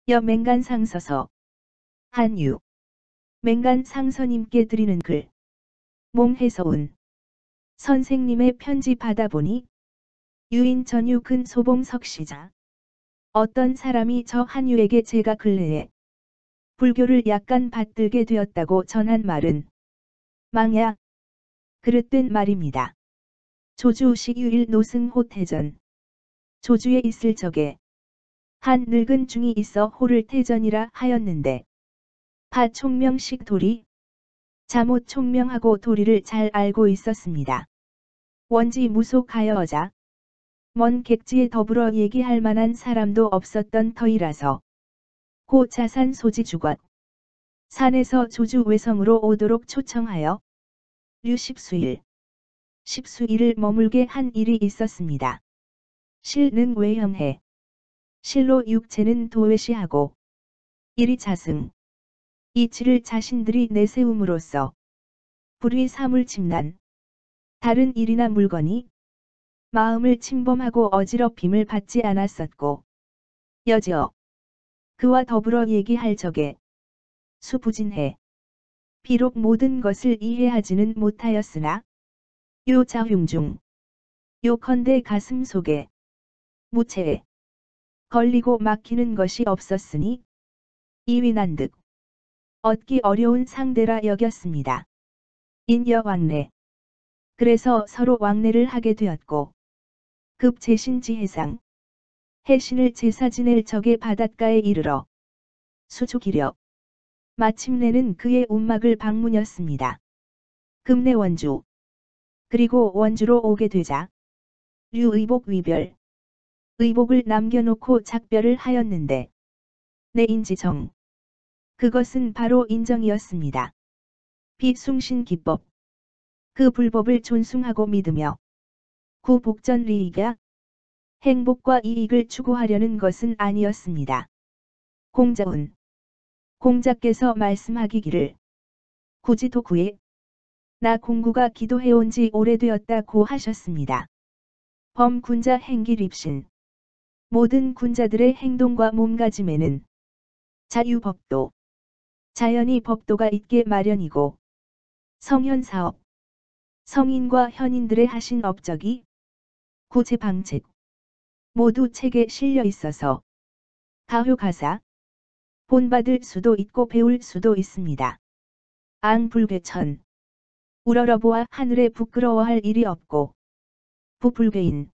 여 맹간상서서 한유 맹간상서님께 드리는 글. 몽해서운 선생님의 편지 받아보니 유인 전유 근소봉석 시자. 어떤 사람이 저 한유에게 제가 근래에 불교를 약간 받들게 되었다고 전한 말은 망야 그릇된 말입니다. 조주시 유일 노승호태전. 조주에 있을 적에 한 늙은 중이 있어 호를 태전이라 하였는데 파 총명식 도리 잠옷 총명하고 도리를 잘 알고 있었습니다. 원지 무속하여자 먼 객지에 더불어 얘기할 만한 사람도 없었던 터이라서 고 자산 소지 주것 산에서 조주 외성으로 오도록 초청하여 류 십수일을 머물게 한 일이 있었습니다. 실능 외형해 실로 육체는 도외시하고 일이 자승 이치를 자신들이 내세움으로써 불위 사물침난 다른 일이나 물건이 마음을 침범하고 어지럽힘을 받지 않았었고 여지어 그와 더불어 얘기할 적에 수부진해 비록 모든 것을 이해하지는 못하였으나 요 자흉중 요컨대 가슴 속에 무체에 걸리고 막히는 것이 없었으니 이위난득 얻기 어려운 상대라 여겼습니다. 인여 왕래 그래서 서로 왕래를 하게 되었고 급 제신지해상 해신을 제사 지낼 적에 바닷가에 이르러 수족이려 마침내는 그의 움막을 방문이었습니다. 금내 원주 그리고 원주로 오게 되자 류의복 위별 의복을 남겨놓고 작별을 하였는데 내 인지정 그것은 바로 인정이었습니다. 비숭신 기법 그 불법을 존숭하고 믿으며 구복전 리익야 행복과 이익을 추구하려는 것은 아니었습니다. 공자운 공자께서 말씀하기를 굳이 도구에 나 공구가 기도해온 지 오래되었다고 하셨습니다. 범군자 행기립신 모든 군자들의 행동과 몸가짐에는 자유법도 자연히 법도가 있게 마련이고 성현사업 성인과 현인들의 하신 업적이 구제방책 모두 책에 실려 있어서 가효가사 본받을 수도 있고 배울 수도 있습니다. 앙불괴천 우러러보아 하늘에 부끄러워할 일이 없고 부불괴인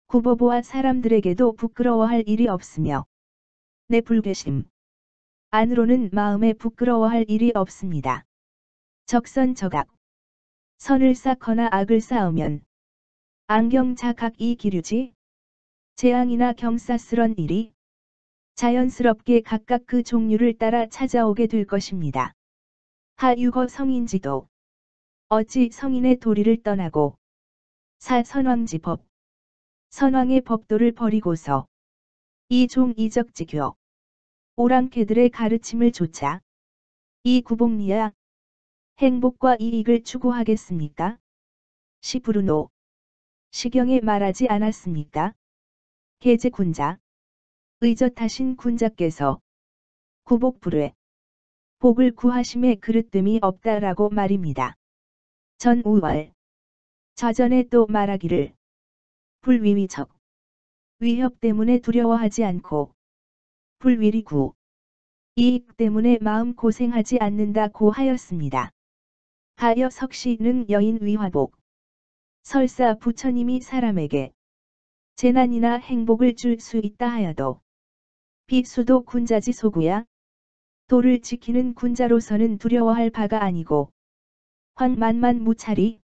구보보아 사람들에게도 부끄러워할 일이 없으며 내 불괴심 안으로는 마음에 부끄러워할 일이 없습니다. 적선적악 선을 쌓거나 악을 쌓으면 안경자각 이 기류지 재앙이나 경사스런 일이 자연스럽게 각각 그 종류를 따라 찾아오게 될 것입니다. 하유거 성인지도 어찌 성인의 도리를 떠나고 사선왕지법 선왕의 법도를 버리고서 이종 이적지교 오랑캐들의 가르침을 좇아 이 구복리야 행복과 이익을 추구하겠습니까? 시부르노 시경에 말하지 않았습니까? 계제군자 의젓하신 군자께서 구복불회 복을 구하심에 그릇됨이 없다라고 말입니다. 전우월 자전에 또 말하기를 불위위적 위협 때문에 두려워하지 않고 불위리구 이익 때문에 마음 고생하지 않는다고 하였습니다. 하여 석시는 여인 위화복 설사 부처님이 사람에게 재난이나 행복을 줄 수 있다 하여도 비수도 군자지 소구야 도를 지키는 군자로서는 두려워할 바가 아니고 황만만 무찰이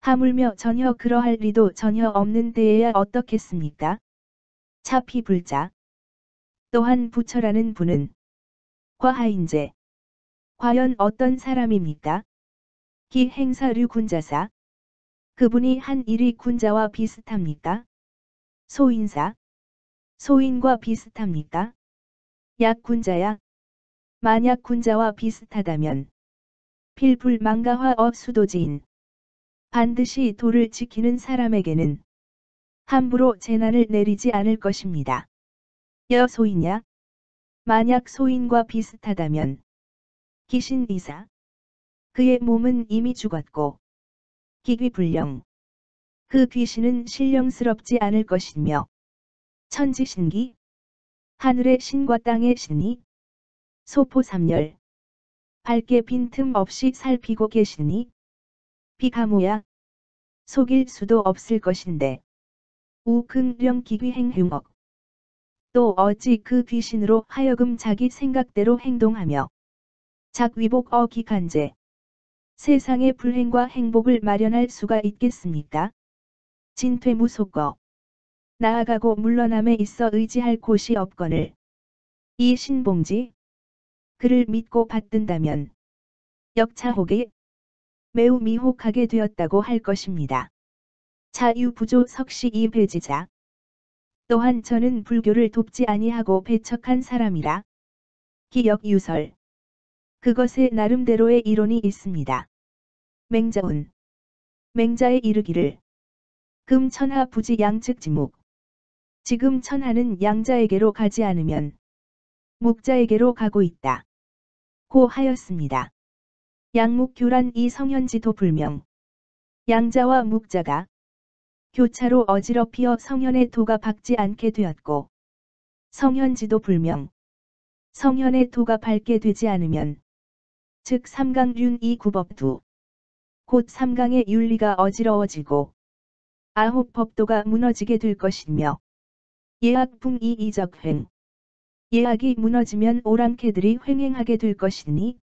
하물며 전혀 그러할 리도 전혀 없는 데에야 어떻겠습니까? 차피불자 또한 부처라는 분은 과하인제 과연 어떤 사람입니까? 기행사류 군자사 그분이 한 일이 군자와 비슷합니까? 소인사 소인과 비슷합니까? 약군자야 만약 군자와 비슷하다면 필불망가화 수도지인 반드시 도를 지키는 사람에게는 함부로 재난을 내리지 않을 것입니다. 여소이냐? 만약 소인과 비슷하다면 귀신 이사. 그의 몸은 이미 죽었고 기귀불령. 그 귀신은 신령스럽지 않을 것이며 천지신기. 하늘의 신과 땅의 신이 소포삼열. 밝게 빈틈 없이 살피고 계시니 비가모야. 속일 수도 없을 것인데 우긍령 기귀행흉억. 또 어찌 그 귀신으로 하여금 자기 생각대로 행동하며 작위복 어기간제 세상의 불행과 행복을 마련할 수가 있겠습니까? 진퇴무속거. 나아가고 물러남에 있어 의지할 곳이 없거늘 이 신봉지. 그를 믿고 받든다면 역차혹이 매우 미혹하게 되었다고 할 것입니다. 자유부조 석시 이배지자. 또한 저는 불교를 돕지 아니하고 배척한 사람이라 기역유설. 그것에 나름대로의 이론이 있습니다. 맹자운. 맹자의 이르기를 금천하 부지 양측지묵. 지금 천하는 양자에게로 가지 않으면 묵자에게로 가고 있다. 고 하였습니다. 양묵교란 이 성현지도 불명. 양자와 묵자가 교차로 어지럽히어 성현의 도가 밝지 않게 되었고 성현지도 불명. 성현의 도가 밝게 되지 않으면 즉 삼강륜 이 구법두. 곧 삼강의 윤리가 어지러워지고 아홉 법도가 무너지게 될 것이며 예악풍 이 이적횡. 예악이 무너지면 오랑캐들이 횡행하게 될 것이니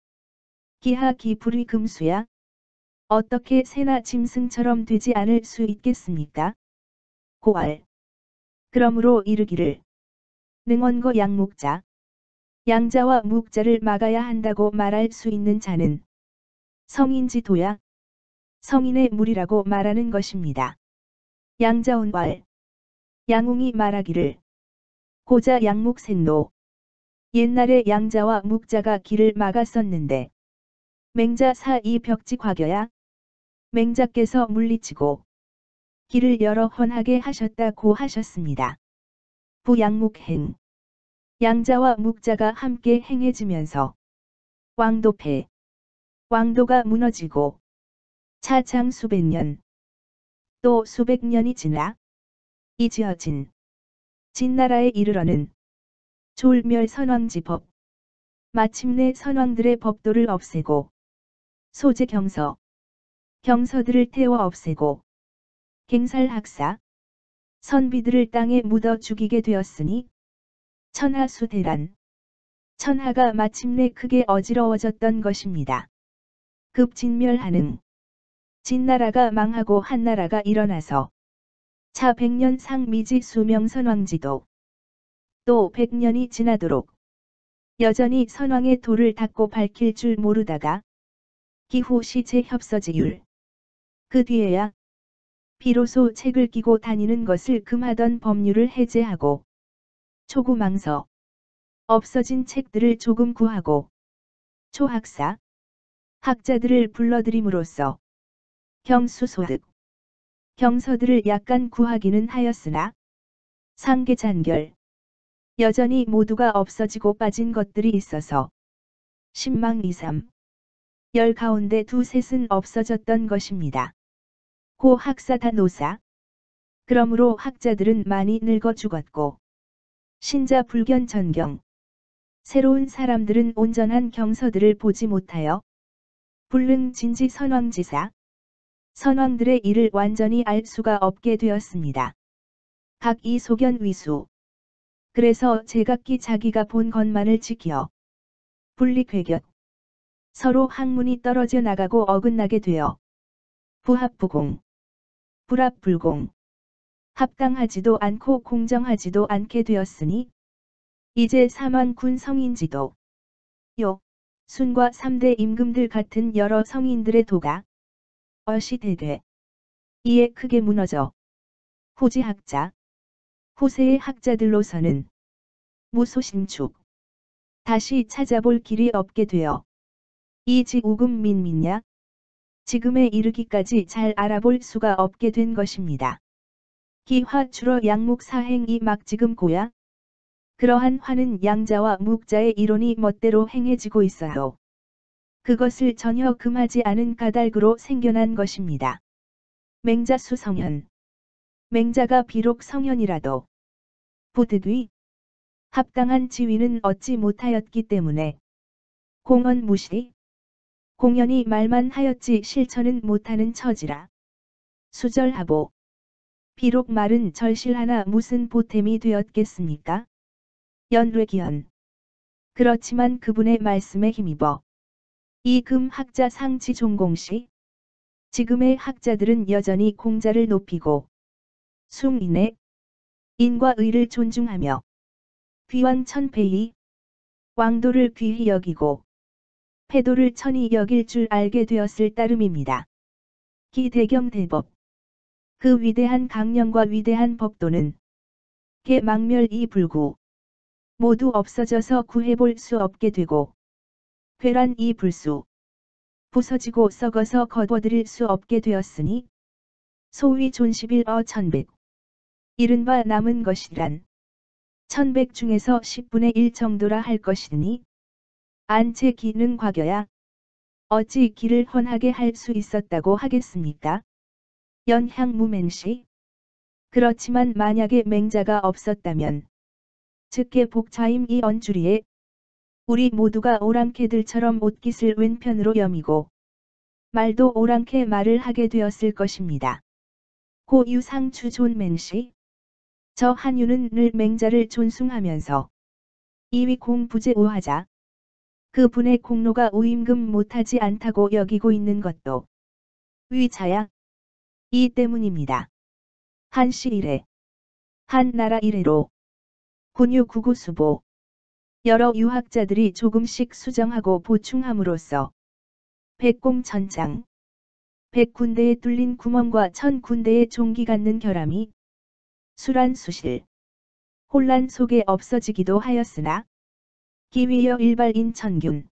기하 기불이 금수야. 어떻게 새나 짐승처럼 되지 않을 수 있겠습니까? 고알. 그러므로 이르기를 능원거 양묵자. 양자와 묵자를 막아야 한다고 말할 수 있는 자는 성인지도야. 성인의 무리라고 말하는 것입니다. 양자온왈. 양웅이 말하기를 고자 양묵생로. 옛날에 양자와 묵자가 길을 막았었는데 맹자 사이 벽지 과겨야. 맹자께서 물리치고 길을 열어 헌하게 하셨다고 하셨습니다. 부양묵행. 양자와 묵자가 함께 행해지면서 왕도패. 왕도가 무너지고 차창 수백 년. 또 수백 년이 지나 이지어진 진나라에 이르러는 졸멸선왕지법. 마침내 선왕들의 법도를 없애고 소제경서. 경서들을 태워 없애고 갱살학사. 선비들을 땅에 묻어 죽이게 되었으니 천하수대란. 천하가 마침내 크게 어지러워졌던 것입니다. 급진멸하는. 진나라가 망하고 한나라가 일어나서 차 100년 상미지 수명선왕지도. 또 100년이 지나도록 여전히 선왕의 도를 닦고 밝힐 줄 모르다가 기후 시체 협서지율. 그 뒤에야 비로소 책을 끼고 다니는 것을 금하던 법률을 해제하고 초구망서. 없어진 책들을 조금 구하고 초학사. 학자들을 불러들임으로써 경수소득. 경서들을 약간 구하기는 하였으나 상계잔결. 여전히 모두가 없어지고 빠진 것들이 있어서 10망 이삼. 열 가운데 두셋은 없어졌던 것입니다. 고 학사다 노사. 그러므로 학자들은 많이 늙어 죽었고 신자 불견 전경. 새로운 사람들은 온전한 경서들을 보지 못하여 불능 진지 선왕지사. 선왕들의 일을 완전히 알 수가 없게 되었습니다. 각 이 소견 위수. 그래서 제각기 자기가 본 것만을 지키어 분리괴격. 서로 학문이 떨어져 나가고 어긋나게 되어 부합부공. 불합불공. 합당하지도 않고 공정하지도 않게 되었으니 이제 삼원군 성인지도 요 순과 3대 임금들 같은 여러 성인들의 도가 어시되되 이에 크게 무너져 후지학자. 후세의 학자들로서는 무소신축. 다시 찾아볼 길이 없게 되어 이지우금 민민야. 지금에 이르기까지 잘 알아볼 수가 없게 된 것입니다. 기화 주러 양묵사행이 막 지금 고야. 그러한 화는 양자와 묵자의 이론이 멋대로 행해지고 있어요. 그것을 전혀 금하지 않은 까닭으로 생겨난 것입니다. 맹자수 성현. 맹자가 비록 성현이라도 부득이 합당한 지위는 얻지 못하였기 때문에 공언 무시, 공연히 말만 하였지 실천은 못하는 처지라. 수절하보. 비록 말은 절실하나 무슨 보탬이 되었겠습니까? 연례기현. 그렇지만 그분의 말씀에 힘입어 이 금 학자 상치 종공시 지금의 학자들은 여전히 공자를 높이고 숭인의 인과 의를 존중하며 귀왕천패이 왕도를 귀히 여기고 패도를 천히 여길 줄 알게 되었을 따름입니다. 기대경대법. 그 위대한 강령과 위대한 법도는 개망멸이 불구 모두 없어져서 구해볼 수 없게 되고 괴란이 불수 부서지고 썩어서 거둬들일 수 없게 되었으니 소위 존십일어 천백. 이른바 남은 것이란 천백 중에서 10분의 1 정도라 할 것이니 안채 기는 과거야 어찌 기를 훤하게 할 수 있었다고 하겠습니까? 연향무맹시. 그렇지만 만약에 맹자가 없었다면 즉계 복차임 이 언주리에 우리 모두가 오랑캐들처럼 옷깃을 왼편으로 여미고 말도 오랑캐 말을 하게 되었을 것입니다. 고유상추 존맹시. 저 한유는 늘 맹자를 존숭하면서 이위 공부제 오하자 그 분의 공로가 오임금 못하지 않다고 여기고 있는 것도 위차야 이 때문입니다. 한시 이래 한나라 이래로 군유구구수보 여러 유학자들이 조금씩 수정하고 보충함으로써 백공천장 100군데에 뚫린 구멍과 1000군데에 종기 갖는 결함이 수란수실 혼란 속에 없어지기도 하였으나 기위여 일발인 천균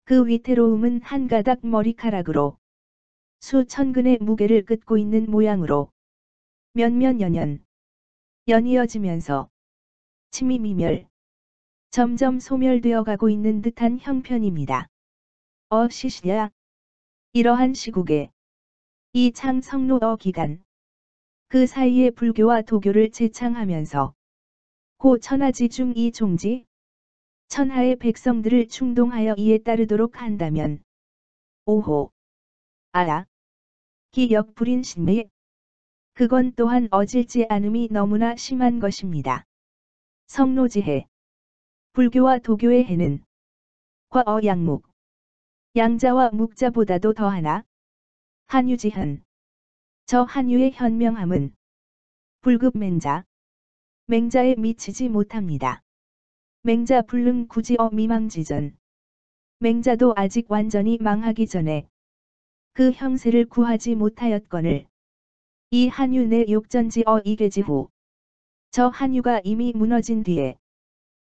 그 위태로움은 한 가닥 머리카락으로 수천근의 무게를 긋고 있는 모양으로 몇몇 여년 연이어지면서 침이미멸 점점 소멸되어 가고 있는 듯한 형편입니다. 시시야. 이러한 시국에 이 창성노어 기간 그 사이에 불교와 도교를 재창하면서 고 천하지 중 이 종지 천하의 백성들을 충동하여 이에 따르도록 한다면 오호 아라 기역불인 신매 그건 또한 어질지 않음이 너무나 심한 것입니다. 성노지해. 불교와 도교의 해는 과어양묵 양자와 묵자보다도 더하나 한유지현. 저 한유의 현명함은 불급 맹자에 미치지 못합니다. 맹자 불능 구지어 미망지전. 맹자도 아직 완전히 망하기 전에 그 형세를 구하지 못하였거늘 이 한유 내 욕전지어 이괴지 후 저 한유가 이미 무너진 뒤에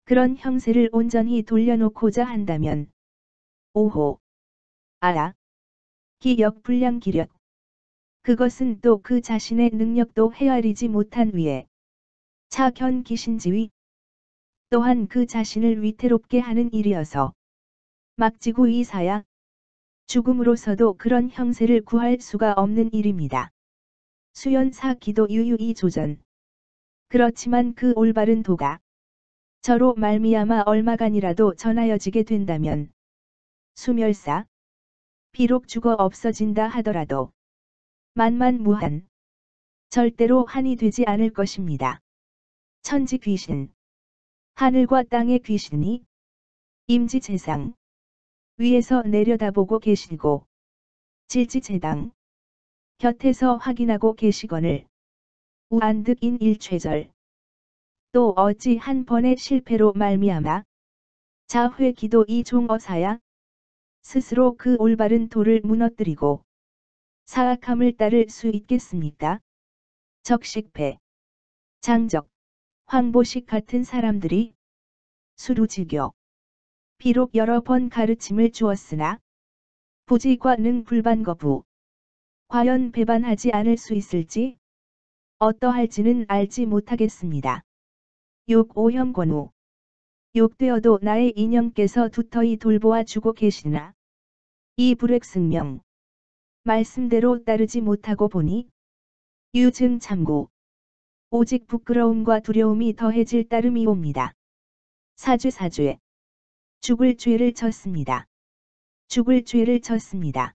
그런 형세를 온전히 돌려놓고자 한다면 오호 아라 기역불량기력 그것은 또 그 자신의 능력도 헤아리지 못한 위에 차견기신지위 또한 그 자신을 위태롭게 하는 일이어서 막지고 이사야 죽음으로서도 그런 형세를 구할 수가 없는 일입니다. 수연사 기도 유유이 조전. 그렇지만 그 올바른 도가 저로 말미암아 얼마간이라도 전하여지게 된다면 수멸사 비록 죽어 없어진다 하더라도 만만무한 절대로 한이 되지 않을 것입니다. 천지 귀신 하늘과 땅의 귀신이 임지재상 위에서 내려다보고 계시고 질지재당 곁에서 확인하고 계시거늘 우안득인 일최절 또 어찌 한 번의 실패로 말미암아 자회 기도 이 종어사야 스스로 그 올바른 도를 무너뜨리고 사악함을 따를 수 있겠습니까? 적식패 장적 황보식 같은 사람들이 수루지교 비록 여러 번 가르침을 주었으나 부지과 능 불반거부 과연 배반하지 않을 수 있을지 어떠할지는 알지 못하겠습니다. 욕 오형 권우. 욕되어도 나의 인형께서 두터이 돌보아 주고 계시나. 이 불획승명. 말씀대로 따르지 못하고 보니 유증 참고. 오직 부끄러움과 두려움이 더해질 따름이옵니다. 사죄. 죽을 죄를 졌습니다. 죽을 죄를 졌습니다.